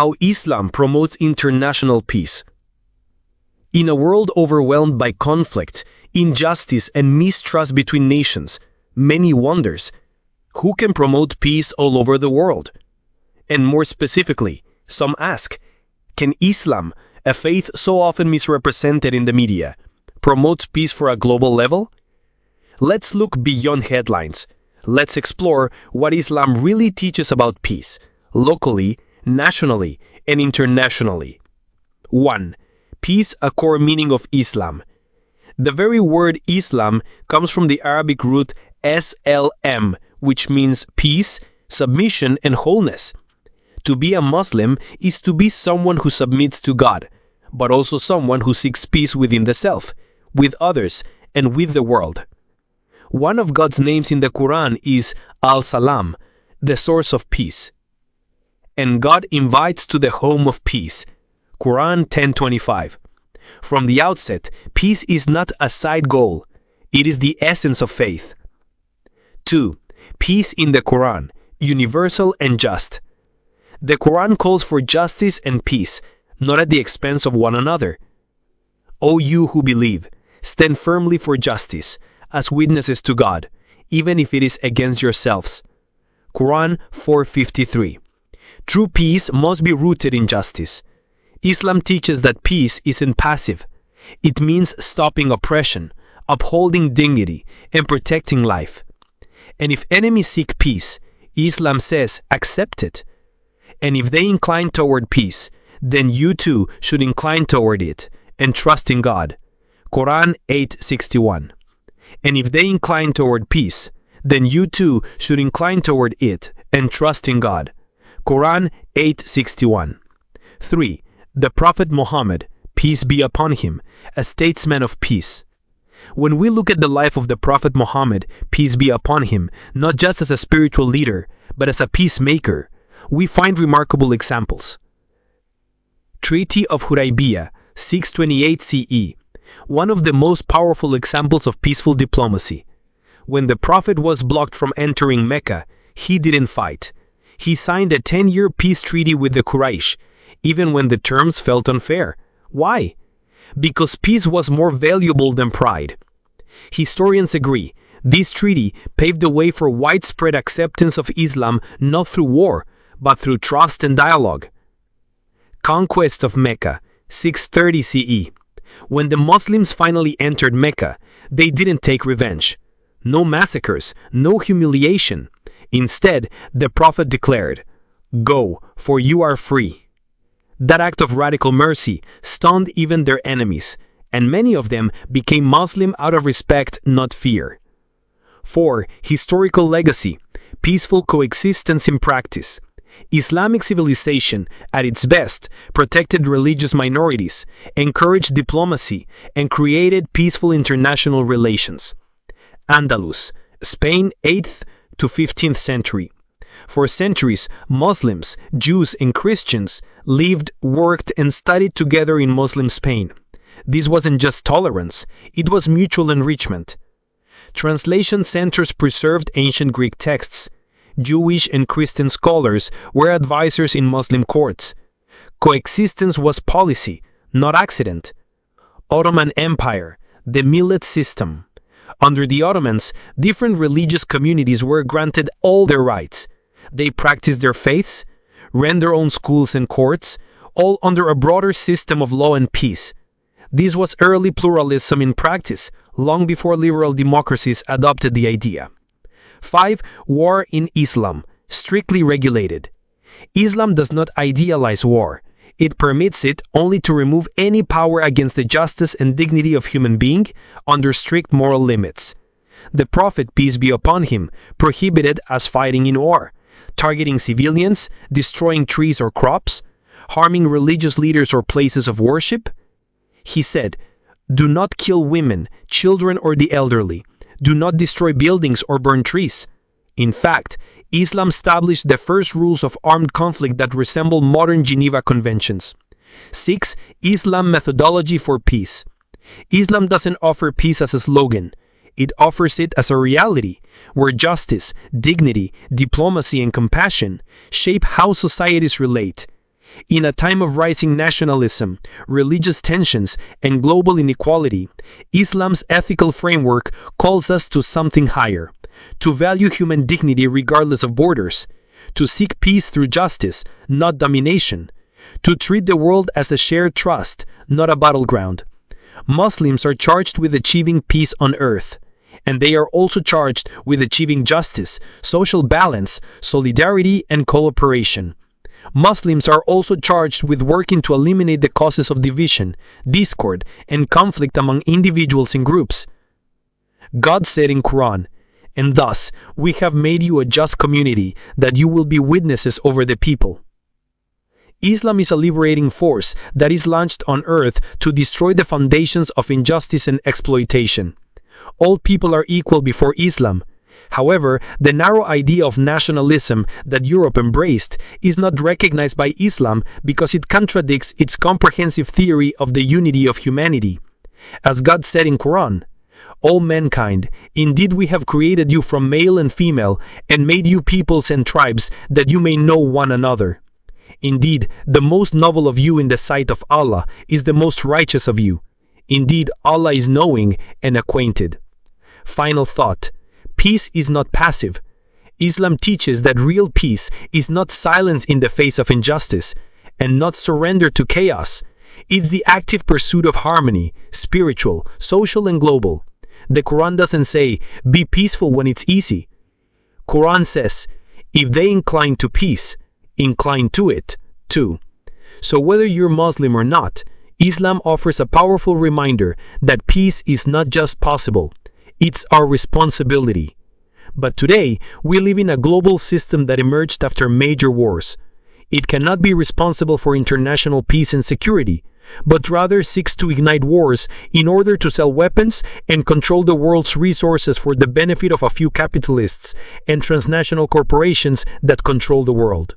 How Islam promotes international peace. In a world overwhelmed by conflict, injustice, and mistrust between nations, many wonders, who can promote peace all over the world? And more specifically, some ask, can Islam, a faith so often misrepresented in the media, promote peace for a global level? Let's look beyond headlines. Let's explore what Islam really teaches about peace, locally, nationally, and internationally. 1. Peace, a core meaning of Islam. The very word Islam comes from the Arabic root SLM, which means peace, submission, and wholeness. To be a Muslim is to be someone who submits to God, but also someone who seeks peace within the self, with others, and with the world. One of God's names in the Quran is Al-Salam, the source of peace. And God invites to the home of peace. Quran 10:25. From the outset, peace is not a side goal. It is the essence of faith. 2. Peace in the Quran, universal and just. The Quran calls for justice and peace, not at the expense of one another. O you who believe, stand firmly for justice, as witnesses to God, even if it is against yourselves. Quran 4:53. True peace must be rooted in justice. Islam teaches that peace isn't passive. It means stopping oppression, upholding dignity, and protecting life. And if enemies seek peace, Islam says, accept it. And if they incline toward peace, then you too should incline toward it and trust in God. Quran 8:61. And if they incline toward peace, then you too should incline toward it and trust in God. Quran 8:61. 3. The Prophet Muhammad, peace be upon him, a statesman of peace. When we look at the life of the Prophet Muhammad, peace be upon him, not just as a spiritual leader, but as a peacemaker, we find remarkable examples. Treaty of Hudaybiyah, 628 CE, one of the most powerful examples of peaceful diplomacy. When the Prophet was blocked from entering Mecca, he didn't fight. He signed a 10-year peace treaty with the Quraysh, even when the terms felt unfair. Why? Because peace was more valuable than pride. Historians agree, this treaty paved the way for widespread acceptance of Islam not through war, but through trust and dialogue. Conquest of Mecca, 630 CE. When the Muslims finally entered Mecca, they didn't take revenge. No massacres, no humiliation. Instead, the Prophet declared, "Go, for you are free." That act of radical mercy stunned even their enemies, and many of them became Muslim out of respect, not fear. 4. Historical legacy, peaceful coexistence in practice. Islamic civilization, at its best, protected religious minorities, encouraged diplomacy, and created peaceful international relations. Andalus, Spain, 8th to 15th century. For centuries, Muslims, Jews, and Christians lived, worked, and studied together in Muslim Spain. This wasn't just tolerance, it was mutual enrichment. Translation centers preserved ancient Greek texts. Jewish and Christian scholars were advisors in Muslim courts. Coexistence was policy, not accident. Ottoman Empire, the millet system. Under the Ottomans, different religious communities were granted all their rights. They practiced their faiths, ran their own schools and courts, all under a broader system of law and peace. This was early pluralism in practice, long before liberal democracies adopted the idea. 5. War in Islam, strictly regulated. Islam does not idealize war. It permits it only to remove any power against the justice and dignity of human being under strict moral limits. The Prophet, peace be upon him, prohibited us fighting in war, targeting civilians, destroying trees or crops, harming religious leaders or places of worship. He said, "Do not kill women, children, or the elderly. Do not destroy buildings or burn trees." In fact, Islam established the first rules of armed conflict that resemble modern Geneva Conventions. 6. Islam methodology for peace. Islam doesn't offer peace as a slogan. It offers it as a reality, where justice, dignity, diplomacy, and compassion shape how societies relate. In a time of rising nationalism, religious tensions, and global inequality, Islam's ethical framework calls us to something higher: to value human dignity regardless of borders, to seek peace through justice, not domination, to treat the world as a shared trust, not a battleground. Muslims are charged with achieving peace on earth, and they are also charged with achieving justice, social balance, solidarity, and cooperation. Muslims are also charged with working to eliminate the causes of division, discord, and conflict among individuals and groups. God said in Quran, "And thus we have made you a just community, that you will be witnesses over the people." Islam is a liberating force that is launched on earth to destroy the foundations of injustice and exploitation. All people are equal before Islam. However, the narrow idea of nationalism that Europe embraced is not recognized by Islam because it contradicts its comprehensive theory of the unity of humanity. As God said in Quran, "O mankind, indeed we have created you from male and female, and made you peoples and tribes, that you may know one another. Indeed, the most noble of you in the sight of Allah is the most righteous of you. Indeed, Allah is knowing and acquainted." Final thought: peace is not passive. Islam teaches that real peace is not silence in the face of injustice, and not surrender to chaos. It's the active pursuit of harmony, spiritual, social, and global. The Quran doesn't say, "Be peaceful when it's easy." Quran says, "If they incline to peace, incline to it too." So whether you're Muslim or not, Islam offers a powerful reminder that peace is not just possible, it's our responsibility. But today, we live in a global system that emerged after major wars. It cannot be responsible for international peace and security, but rather seeks to ignite wars in order to sell weapons and control the world's resources for the benefit of a few capitalists and transnational corporations that control the world.